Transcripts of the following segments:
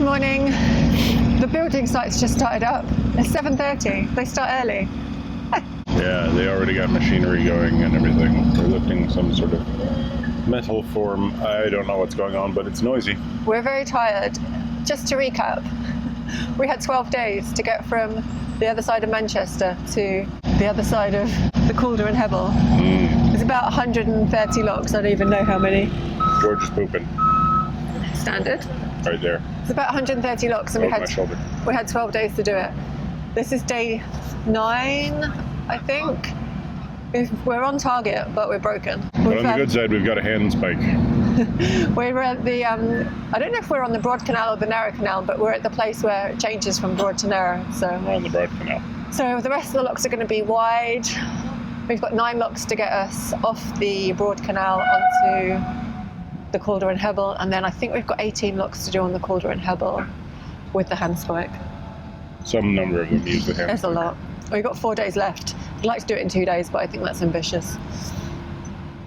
morning. The building site's just started up. It's 7:30. They start early. Yeah, they already got machinery going and everything. They're lifting some sort of metal form. I don't know what's going on, but it's noisy. We're very tired. Just to recap, we had 12 days to get from the other side of Manchester to the other side of the Calder and Hebble. It's about 130 locks. I don't even know how many. George is pooping. Standard. Right there. It's about 130 locks, and Over my shoulder. we had 12 days to do it. This is day 9, I think. We're on target, but we're broken. But on the good side, we've got a hand spike. We're at the, I don't know if we're on the Broad Canal or the Narrow Canal, but we're at the place where it changes from broad to narrow. So We're on the Broad Canal. So the rest of the locks are going to be wide. We've got 9 locks to get us off the Broad Canal onto the Calder and Hebble, and then I think we've got 18 locks to do on the Calder and Hebble with the hand spike. Some number of them use the hand. There's a lot. We've got 4 days left. I'd like to do it in 2 days, but I think that's ambitious.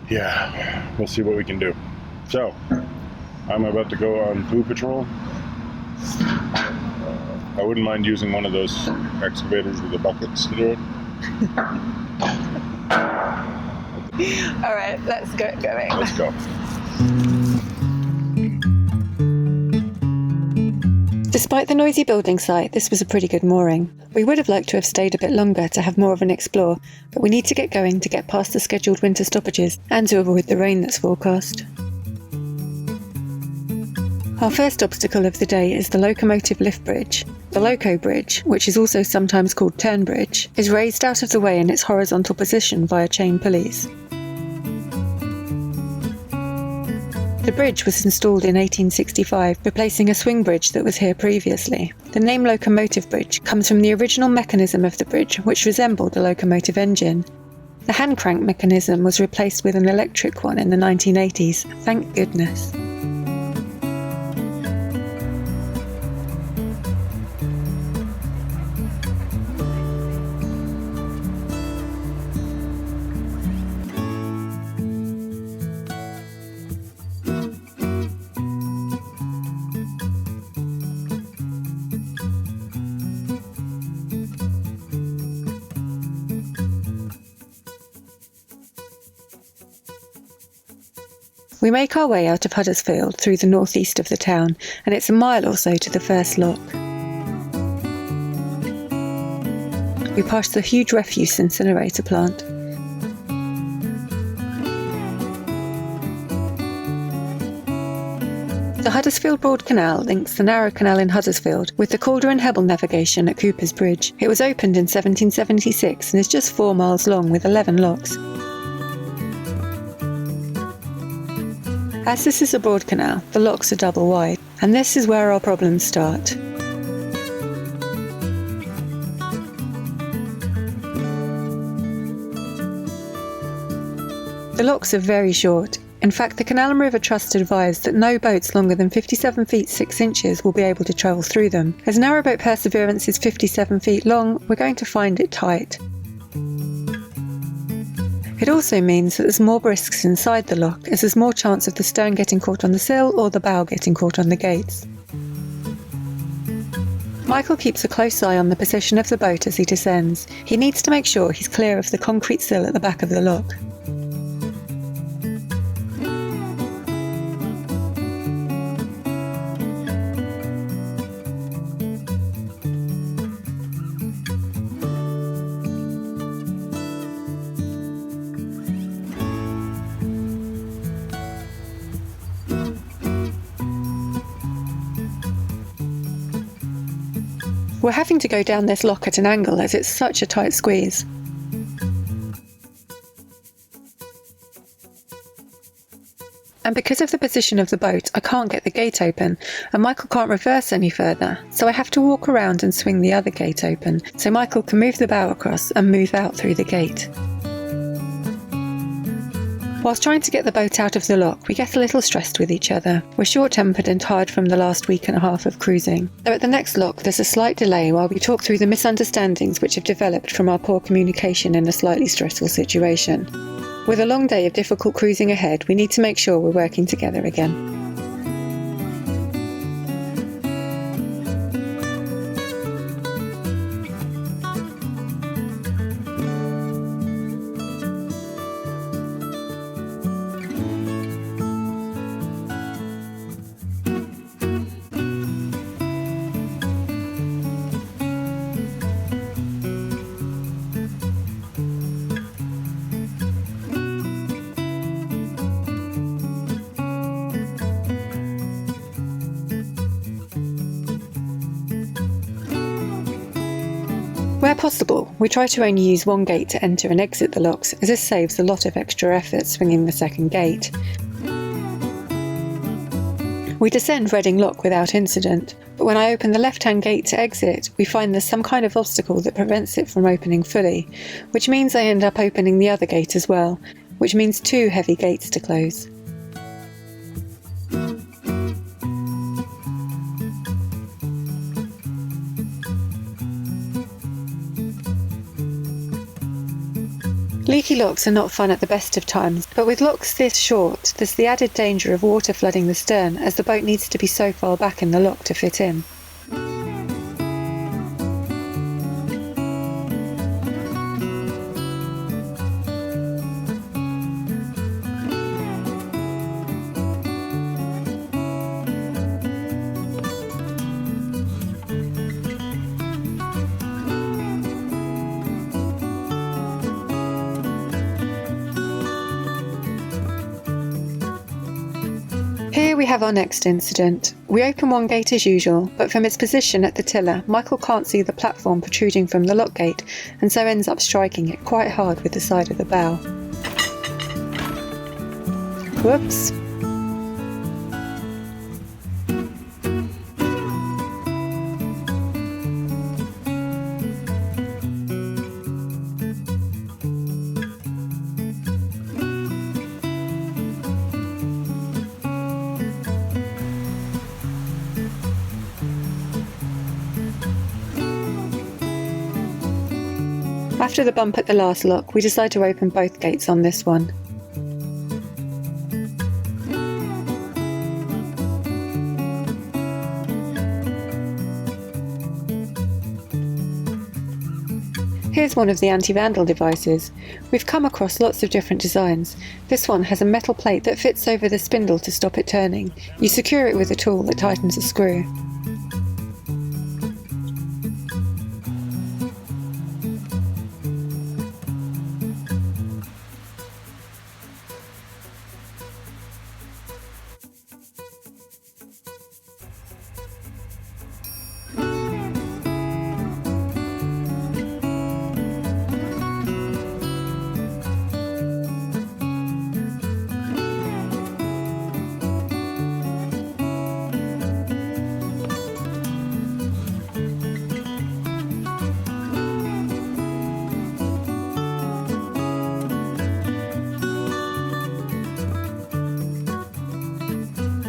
Yeah, we'll see what we can do. So, I'm about to go on poo patrol. I wouldn't mind using one of those excavators with the buckets to do it. All right, let's get going. Let's go. Despite the noisy building site, this was a pretty good mooring. We would have liked to have stayed a bit longer to have more of an explore, but we need to get going to get past the scheduled winter stoppages and to avoid the rain that's forecast. Our first obstacle of the day is the locomotive lift bridge. The Loco Bridge, which is also sometimes called Turn Bridge, is raised out of the way in its horizontal position via chain pulleys. The bridge was installed in 1865, replacing a swing bridge that was here previously. The name Locomotive Bridge comes from the original mechanism of the bridge, which resembled a locomotive engine. The hand crank mechanism was replaced with an electric one in the 1980s, thank goodness. We make our way out of Huddersfield through the northeast of the town, and it's a mile or so to the first lock. We pass the huge refuse incinerator plant. The Huddersfield Broad Canal links the Narrow Canal in Huddersfield with the Calder and Hebble navigation at Cooper's Bridge. It was opened in 1776 and is just 4 miles long with 11 locks. As this is a broad canal, the locks are double wide, and this is where our problems start. The locks are very short. In fact, the Canal and River Trust advised that no boats longer than 57 feet 6 inches will be able to travel through them. As narrowboat Perseverance is 57 feet long, we're going to find it tight. It also means that there's more risks inside the lock, as there's more chance of the stern getting caught on the sill or the bow getting caught on the gates. Michael keeps a close eye on the position of the boat as he descends. He needs to make sure he's clear of the concrete sill at the back of the lock. We're having to go down this lock at an angle as it's such a tight squeeze. And because of the position of the boat, I can't get the gate open, and Michael can't reverse any further, so I have to walk around and swing the other gate open, so Michael can move the bow across and move out through the gate. Whilst trying to get the boat out of the lock, we get a little stressed with each other. We're short-tempered and tired from the last week and a half of cruising. Though at the next lock there's a slight delay while we talk through the misunderstandings which have developed from our poor communication in a slightly stressful situation. With a long day of difficult cruising ahead, we need to make sure we're working together again. Where possible, we try to only use one gate to enter and exit the locks, as this saves a lot of extra effort swinging the second gate. We descend Reading Lock without incident, but when I open the left-hand gate to exit, we find there's some kind of obstacle that prevents it from opening fully, which means I end up opening the other gate as well, which means 2 heavy gates to close. Leaky locks are not fun at the best of times, but with locks this short, there's the added danger of water flooding the stern, as the boat needs to be so far back in the lock to fit in. Here we have our next incident. We open one gate as usual, but from its position at the tiller, Michael can't see the platform protruding from the lock gate, and so ends up striking it quite hard with the side of the bow. Whoops. After the bump at the last lock, we decide to open both gates on this one. Here's one of the anti-vandal devices. We've come across lots of different designs. This one has a metal plate that fits over the spindle to stop it turning. You secure it with a tool that tightens a screw.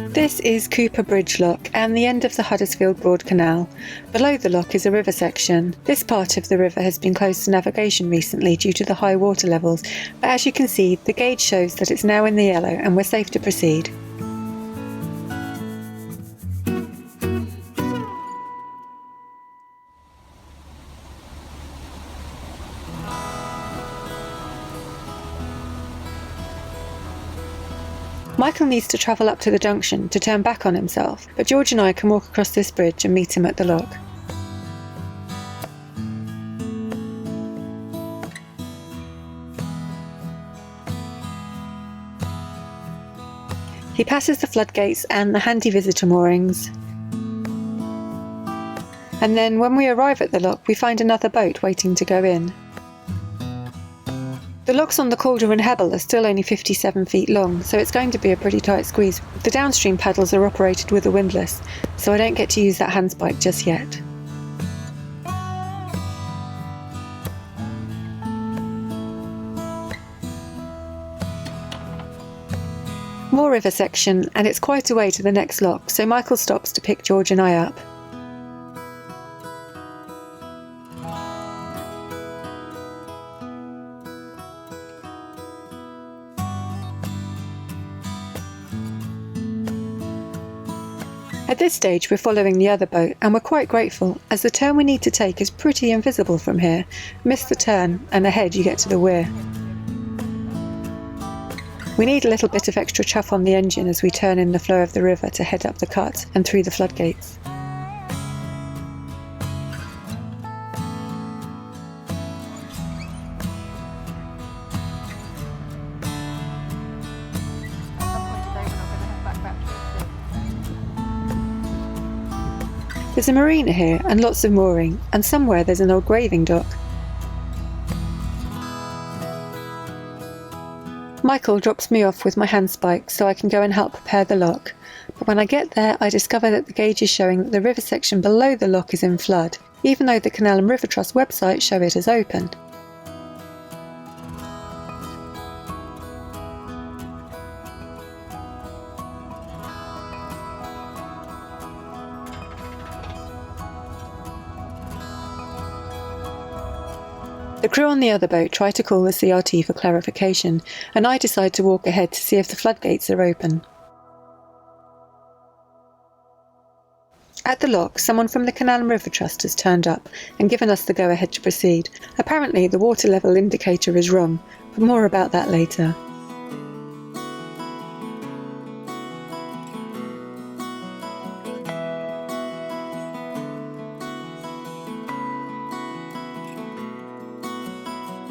This is Cooper Bridge Lock and the end of the Huddersfield Broad Canal. Below the lock is a river section. This part of the river has been closed to navigation recently due to the high water levels, but as you can see, the gauge shows that it's now in the yellow and we're safe to proceed. Michael needs to travel up to the junction to turn back on himself, but George and I can walk across this bridge and meet him at the lock. He passes the floodgates and the handy visitor moorings. And then when we arrive at the lock, we find another boat waiting to go in. The locks on the Calder and Hebble are still only 57 feet long, so it's going to be a pretty tight squeeze. The downstream paddles are operated with a windlass, so I don't get to use that handspike just yet. More river section, and it's quite a way to the next lock, so Michael stops to pick George and I up. At this stage we're following the other boat and we're quite grateful, as the turn we need to take is pretty invisible from here. Miss the turn and ahead you get to the weir. We need a little bit of extra chuff on the engine as we turn in the flow of the river to head up the cut and through the floodgates. There's a marina here and lots of mooring, and somewhere there's an old graving dock. Michael drops me off with my handspike so I can go and help prepare the lock, but when I get there I discover that the gauge is showing that the river section below the lock is in flood, even though the Canal and River Trust website show it as open. The crew on the other boat try to call the CRT for clarification, and I decide to walk ahead to see if the floodgates are open. At the lock, someone from the Canal and River Trust has turned up and given us the go-ahead to proceed. Apparently, the water level indicator is wrong, but more about that later.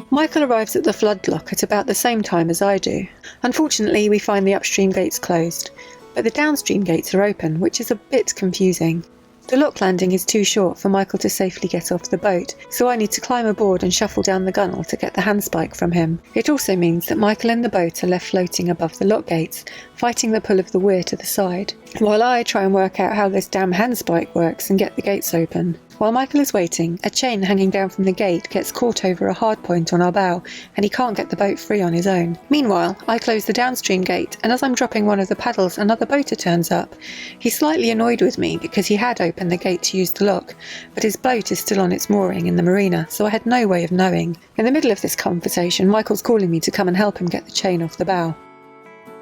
Michael arrives at the flood lock at about the same time as I do. Unfortunately, we find the upstream gates closed, but the downstream gates are open, which is a bit confusing. The lock landing is too short for Michael to safely get off the boat, so I need to climb aboard and shuffle down the gunwale to get the handspike from him. It also means that Michael and the boat are left floating above the lock gates, fighting the pull of the weir to the side, while I try and work out how this damn handspike works and get the gates open. While Michael is waiting, a chain hanging down from the gate gets caught over a hard point on our bow, and he can't get the boat free on his own. Meanwhile, I close the downstream gate, and as I'm dropping one of the paddles, another boater turns up. He's slightly annoyed with me because he had opened the gate to use the lock, but his boat is still on its mooring in the marina, so I had no way of knowing. In the middle of this conversation, Michael's calling me to come and help him get the chain off the bow.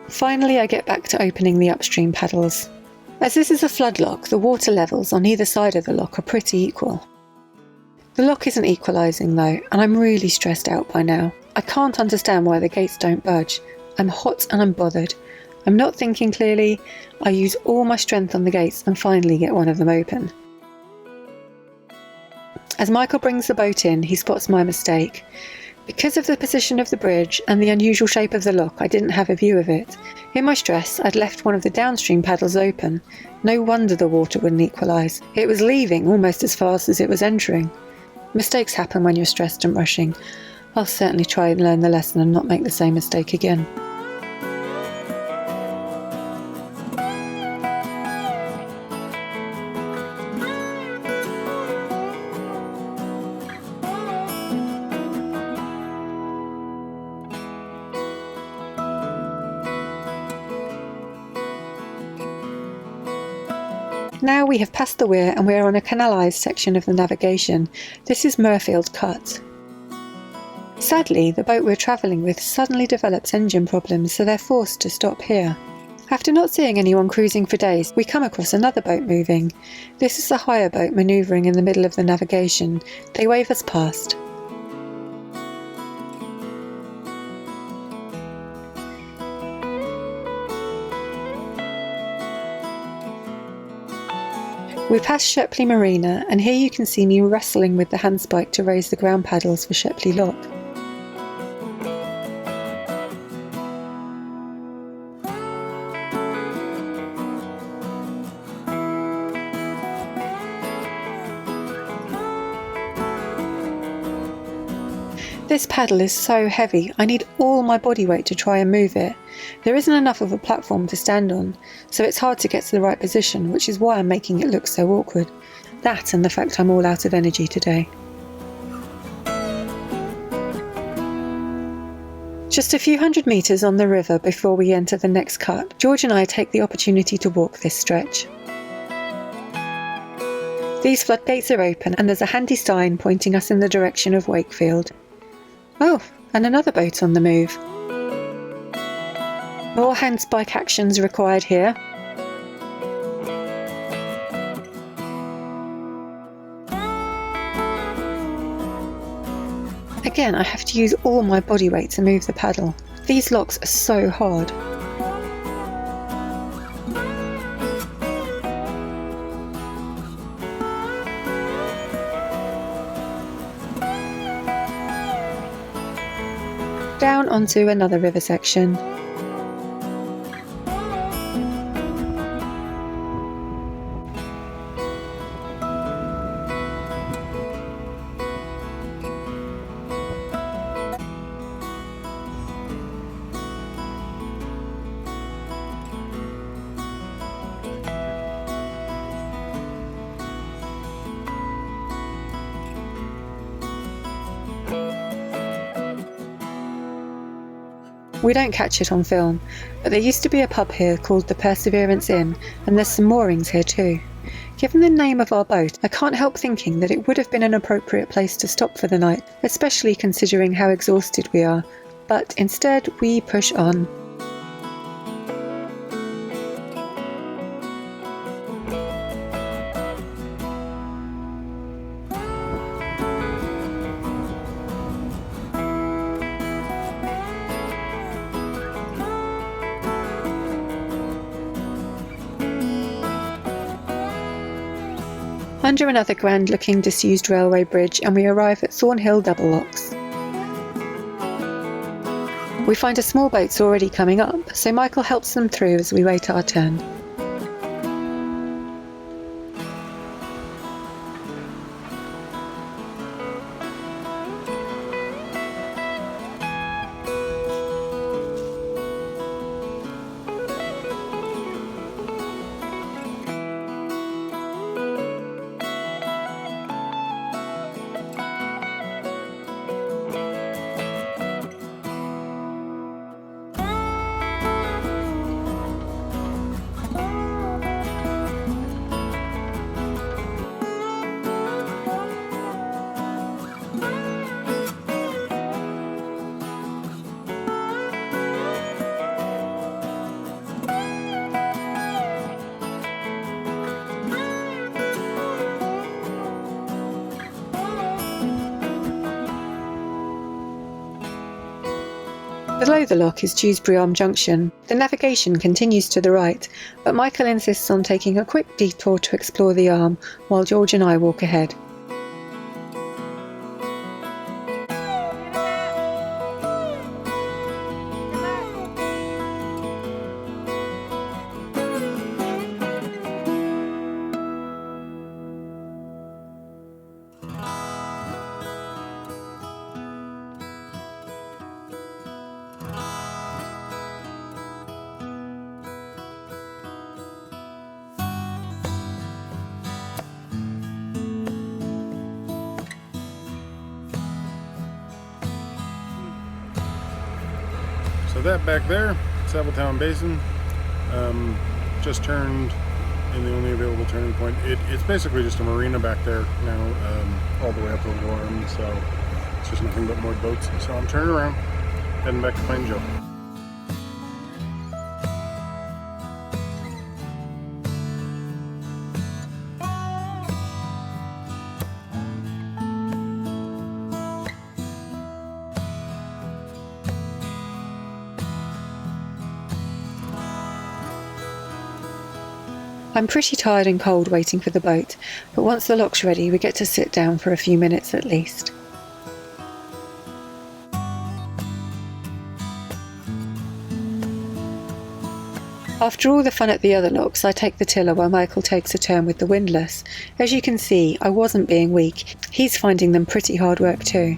Finally, I get back to opening the upstream paddles. As this is a flood lock, the water levels on either side of the lock are pretty equal. The lock isn't equalising though, and I'm really stressed out by now. I can't understand why the gates don't budge. I'm hot and I'm bothered. I'm not thinking clearly. I use all my strength on the gates and finally get one of them open. As Michael brings the boat in, he spots my mistake. Because of the position of the bridge and the unusual shape of the lock, I didn't have a view of it. In my stress, I'd left one of the downstream paddles open. No wonder the water wouldn't equalise. It was leaving almost as fast as it was entering. Mistakes happen when you're stressed and rushing. I'll certainly try and learn the lesson and not make the same mistake again. Now we have passed the weir and we are on a canalised section of the navigation. This is Murfield Cut. Sadly, the boat we're travelling with suddenly develops engine problems, so they're forced to stop here. After not seeing anyone cruising for days, we come across another boat moving. This is a hire boat manoeuvring in the middle of the navigation. They wave us past. We pass Shepley Marina, and here you can see me wrestling with the handspike to raise the ground paddles for Shepley Lock. This paddle is so heavy, I need all my body weight to try and move it. There isn't enough of a platform to stand on, so it's hard to get to the right position, which is why I'm making it look so awkward. That and the fact I'm all out of energy today. Just a few hundred metres on the river before we enter the next cut, George and I take the opportunity to walk this stretch. These floodgates are open and there's a handy sign pointing us in the direction of Wakefield. Oh, and another boat on the move. More handspike actions required here. Again, I have to use all my body weight to move the paddle. These locks are so hard. Down onto another river section. We don't catch it on film, but there used to be a pub here called the Perseverance Inn, and there's some moorings here too. Given the name of our boat, I can't help thinking that it would have been an appropriate place to stop for the night, especially considering how exhausted we are, but instead we push on. Under another grand-looking disused railway bridge, and we arrive at Thornhill double locks. We find a small boat's already coming up, so Michael helps them through as we wait our turn. Below the lock is Dewsbury Arm Junction. The navigation continues to the right, but Michael insists on taking a quick detour to explore the arm, while George and I walk ahead. So that back there, Savilletown Basin, just turned in the only available turning point. It's basically just a marina back there now, all the way up to the arm, so it's just nothing but more boats. So I'm turning around, heading back to find Joe. I'm pretty tired and cold waiting for the boat, but once the lock's ready we get to sit down for a few minutes at least. After all the fun at the other locks, I take the tiller while Michael takes a turn with the windlass. As you can see, I wasn't being weak. He's finding them pretty hard work too.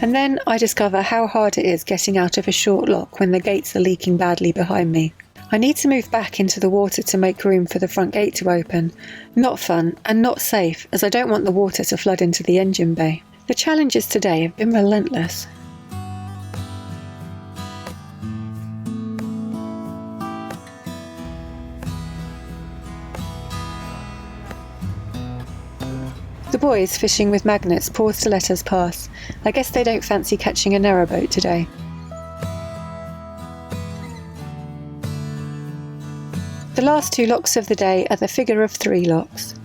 And then I discover how hard it is getting out of a short lock when the gates are leaking badly behind me. I need to move back into the water to make room for the front gate to open. Not fun and not safe, as I don't want the water to flood into the engine bay. The challenges today have been relentless. The boys fishing with magnets pause to let us pass. I guess they don't fancy catching a narrowboat today. The last two locks of the day are the figure of 3 locks.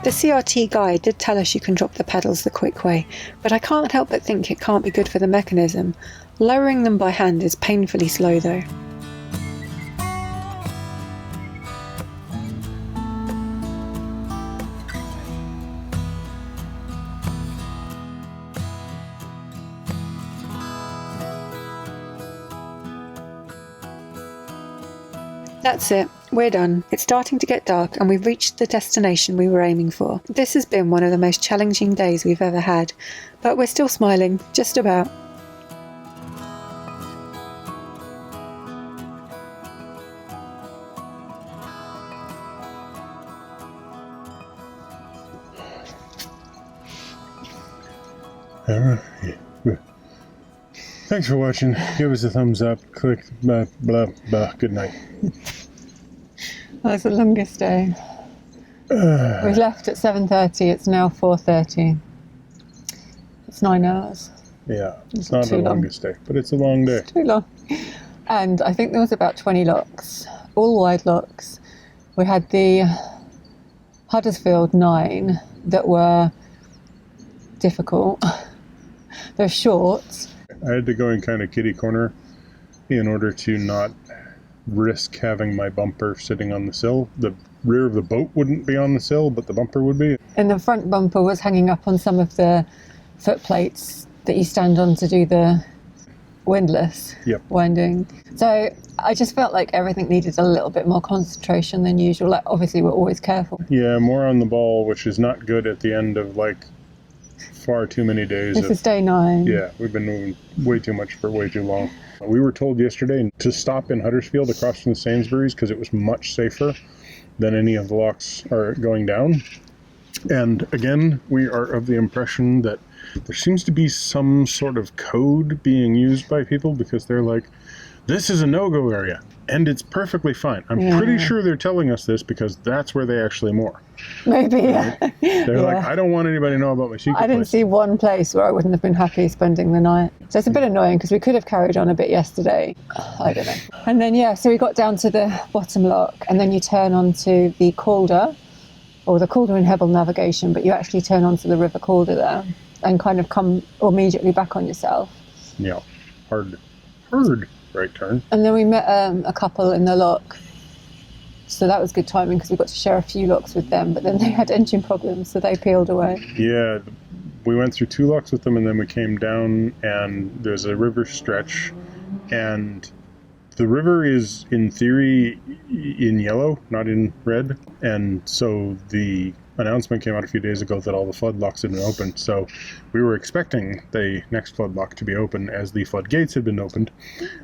The CRT guide did tell us you can drop the paddles the quick way, but I can't help but think it can't be good for the mechanism. Lowering them by hand is painfully slow though. That's it. We're done. It's starting to get dark and we've reached the destination we were aiming for. This has been one of the most challenging days we've ever had, but we're still smiling, just about. Thanks for watching. Give us a thumbs up. Click blah blah blah. Good night. That's the longest day. We left at 7:30. It's now 4:30. It's 9 hours. Yeah, it's not the too long. longest day, but it's a long day. Too long. And I think there was about 20 locks, all wide locks. We had the Huddersfield 9 that were difficult. They're short. I had to go in kind of kitty corner in order to not risk having my bumper sitting on the sill. The rear of the boat wouldn't be on the sill, but the bumper would be. And the front bumper was hanging up on some of the foot plates that you stand on to do the windlass winding. So I just felt like everything needed a little bit more concentration than usual. Like, obviously, we're always careful. Yeah, more on the ball, which is not good at the end of like far too many days. This is day 9. Yeah, we've been moving way too much for way too long. We were told yesterday to stop in Huddersfield across from the Sainsbury's because it was much safer than any of the locks are going down. And again, we are of the impression that there seems to be some sort of code being used by people because they're like, this is a no-go area, and it's perfectly fine. I'm pretty sure they're telling us this because that's where they actually moor. Maybe, yeah. They're like, I don't want anybody to know about my secret I didn't place. see one place where I wouldn't have been happy spending the night. So it's a bit annoying because we could have carried on a bit yesterday. I don't know. And then, so we got down to the bottom lock, and then you turn onto the Calder, or the Calder and Hebble navigation, but you actually turn onto the River Calder there and kind of come immediately back on yourself. Yeah, hard right turn. And then we met a couple in the lock. So that was good timing because we got to share a few locks with them, but then they had engine problems, so they peeled away. Yeah, we went through 2 locks with them, and then we came down, and there's a river stretch, and the river is, in theory, in yellow, not in red, and so the announcement came out a few days ago that all the flood locks had been opened, so we were expecting the next flood lock to be open as the floodgates had been opened,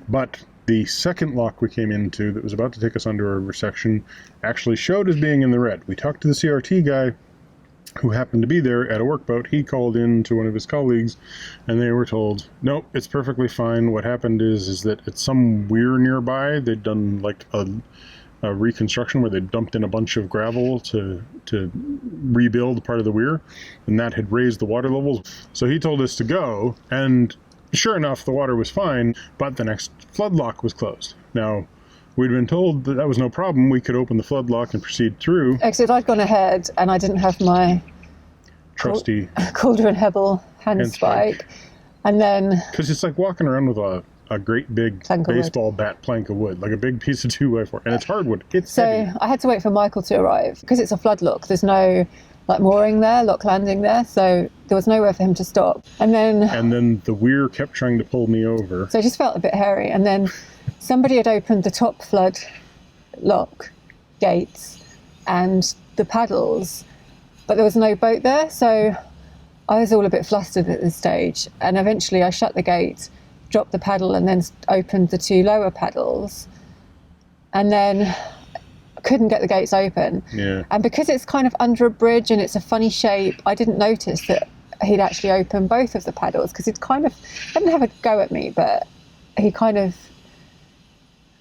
but the second lock we came into that was about to take us under a river section actually showed as being in the red. We talked to the CRT guy who happened to be there at a workboat. He called in to one of his colleagues, and they were told, nope, it's perfectly fine. What happened is that at some weir nearby, they'd done like a reconstruction where they dumped in a bunch of gravel to rebuild part of the weir, and that had raised the water levels. So he told us to go, and sure enough, the water was fine, but the next flood lock was closed. Now, we'd been told that that was no problem. We could open the flood lock and proceed through. Except I'd gone ahead and I didn't have my Trusty Calder and Hebble handspike. And then... Because it's like walking around with a great big baseball bat plank of wood, like a big piece of 2x4, and it's hardwood. It's heavy. I had to wait for Michael to arrive. Because it's a flood lock, there's no like mooring there, lock landing there, so there was nowhere for him to stop. And then the weir kept trying to pull me over. So it just felt a bit hairy. And then somebody had opened the top flood lock gates and the paddles, but there was no boat there, so I was all a bit flustered at this stage. And eventually I shut the gate, dropped the paddle, and then opened the 2 lower paddles, and then couldn't get the gates open. Yeah. And because it's kind of under a bridge and it's a funny shape, I didn't notice that he'd actually opened both of the paddles, because he'd kind of, he didn't have a go at me, but he kind of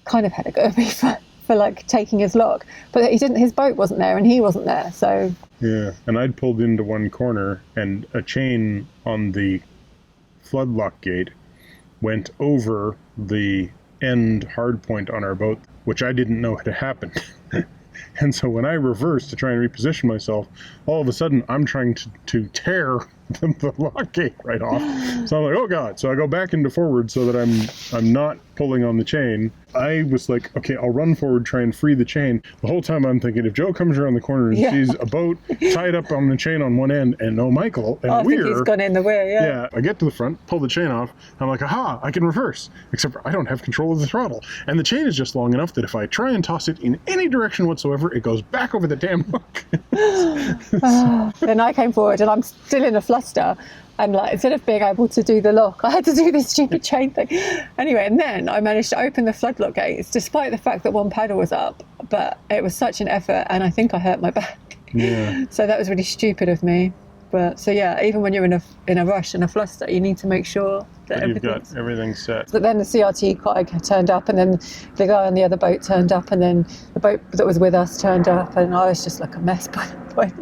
had a go at me for like taking his lock. But he didn't, his boat wasn't there and he wasn't there, so. Yeah, and I'd pulled into one corner and a chain on the flood lock gate went over the end hard point on our boat, which I didn't know had happened. And so when I reversed to try and reposition myself, all of a sudden I'm trying to tear the lock came right off. So I'm like, oh God. So I go back into forward so that I'm not pulling on the chain. I was like, okay, I'll run forward, try and free the chain. The whole time I'm thinking, if Joe comes around the corner and sees a boat tied up on the chain on one end and no Michael and I think he's gone in the way, yeah, I get to the front, pull the chain off. I'm like, aha, I can reverse. Except for I don't have control of the throttle. And the chain is just long enough that if I try and toss it in any direction whatsoever, it goes back over the damn hook. Then I came forward and I'm still in a fluster. And like, instead of being able to do the lock, I had to do this stupid chain thing. Anyway, and then I managed to open the floodlock gates, despite the fact that one paddle was up. But it was such an effort, and I think I hurt my back. Yeah. So that was really stupid of me. But so yeah, even when you're in a rush and a fluster, you need to make sure that you've got everything set. But then the CRT guy turned up, and then the guy on the other boat turned up, and then the boat that was with us turned up, and I was just like a mess by that point.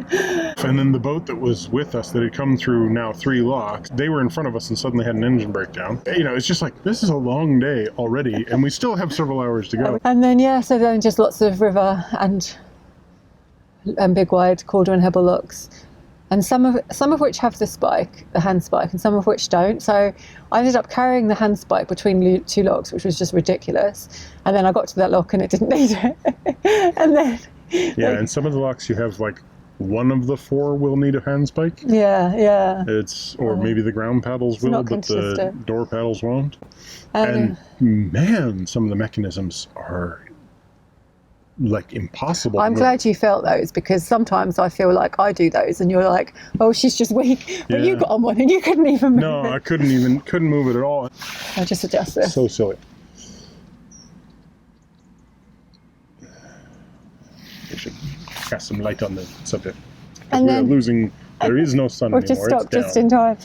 And then the boat that was with us that had come through now 3 locks, they were in front of us and suddenly had an engine breakdown. You know, it's just like, this is a long day already, and we still have several hours to go. And then so then just lots of river and big wide Calder and Hebel locks. And some of which have the spike, the hand spike, and some of which don't. So I ended up carrying the hand spike between 2 locks, which was just ridiculous. And then I got to that lock and it didn't need it. And then and some of the locks you have like one of the 4 will need a hand spike. Yeah. It's maybe the ground paddles will, but the door paddles won't. And man, some of the mechanisms are like impossible. I'm glad you felt those, because sometimes I feel like I do those and you're like, oh, she's just weak, but you got on one and you couldn't even move No, it. I couldn't move it at all. I'll just adjust this. So silly. We should cast some light on the subject. And then there is no sun we've anymore. just stopped it's just down. in time.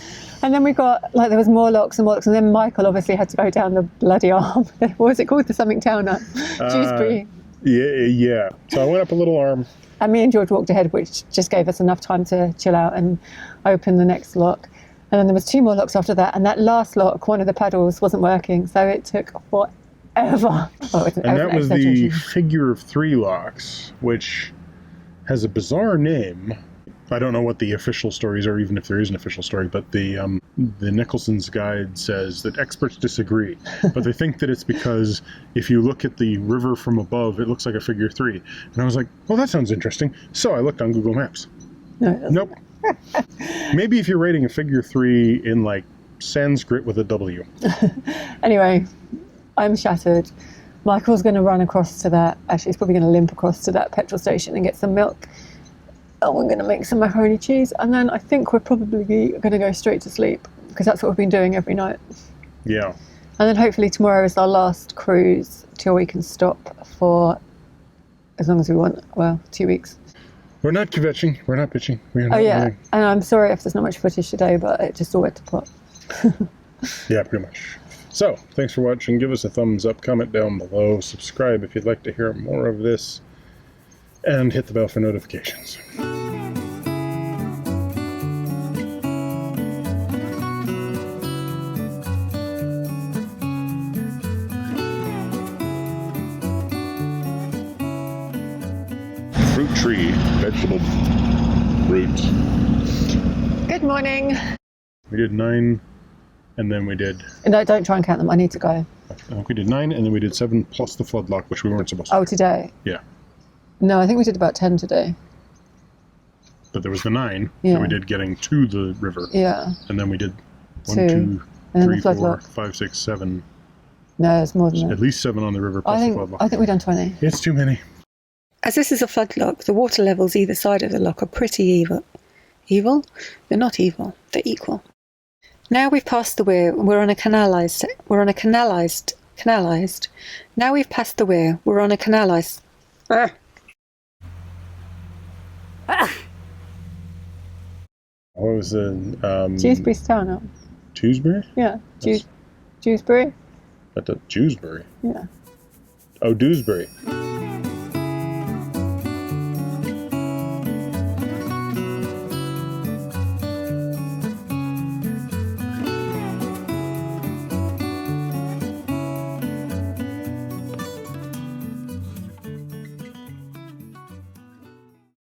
And then we got, like, there was more locks and more locks, and then Michael obviously had to go down the bloody arm. What was it called? The something Towner? Dewsbury. Yeah. So I went up a little arm. And me and George walked ahead, which just gave us enough time to chill out and open the next lock. And then there was 2 more locks after that, and that last lock, one of the paddles wasn't working, so it took forever. And that was the figure of 3 locks, which has a bizarre name. I don't know what the official stories are, even if there is an official story, but the Nicholson's Guide says that experts disagree, but they think that it's because if you look at the river from above, it looks like a figure 3. And I was like, well, that sounds interesting. So I looked on Google Maps. Nope. Maybe if you're rating a figure 3 in like Sanskrit with a W. Anyway, I'm shattered. Michael's going to run across to that. Actually, he's probably going to limp across to that petrol station and get some milk. And we're going to make some macaroni cheese. And then I think we're probably going to go straight to sleep, because that's what we've been doing every night. Yeah. And then hopefully tomorrow is our last cruise till we can stop for as long as we want. Well, 2 weeks. We're not kvetching. We're not bitching. And I'm sorry if there's not much footage today, but it just all went to pot. Yeah, pretty much. So, thanks for watching. Give us a thumbs up, comment down below, subscribe if you'd like to hear more of this, and hit the bell for notifications. Fruit tree, vegetable roots. Good morning. We did 9, and then we did... No, don't try and count them. I need to go. I think we did 9, and then we did 7 plus the flood lock, which we weren't supposed to do. Oh, today? Yeah. No, I think we did about 10 today. But there was the 9 Yeah. that we did getting to the river. Yeah. And then we did 1, 2, 2, and then 3, the flood 4, lock. 5, 6, 7. No, it's more than At that. least 7 on the river plus the flood lock. I think we've done 20. It's too many. As this is a floodlock, the water levels either side of the lock are pretty even. Evil? They're not evil. They're equal. Now we've passed the weir, we're on a canalised. Now we've passed the weir, we're on a canalised. What was the... Dewsbury's town up. Dewsbury? Yeah. Dewsbury? Dewsbury? Yeah. Oh, Dewsbury.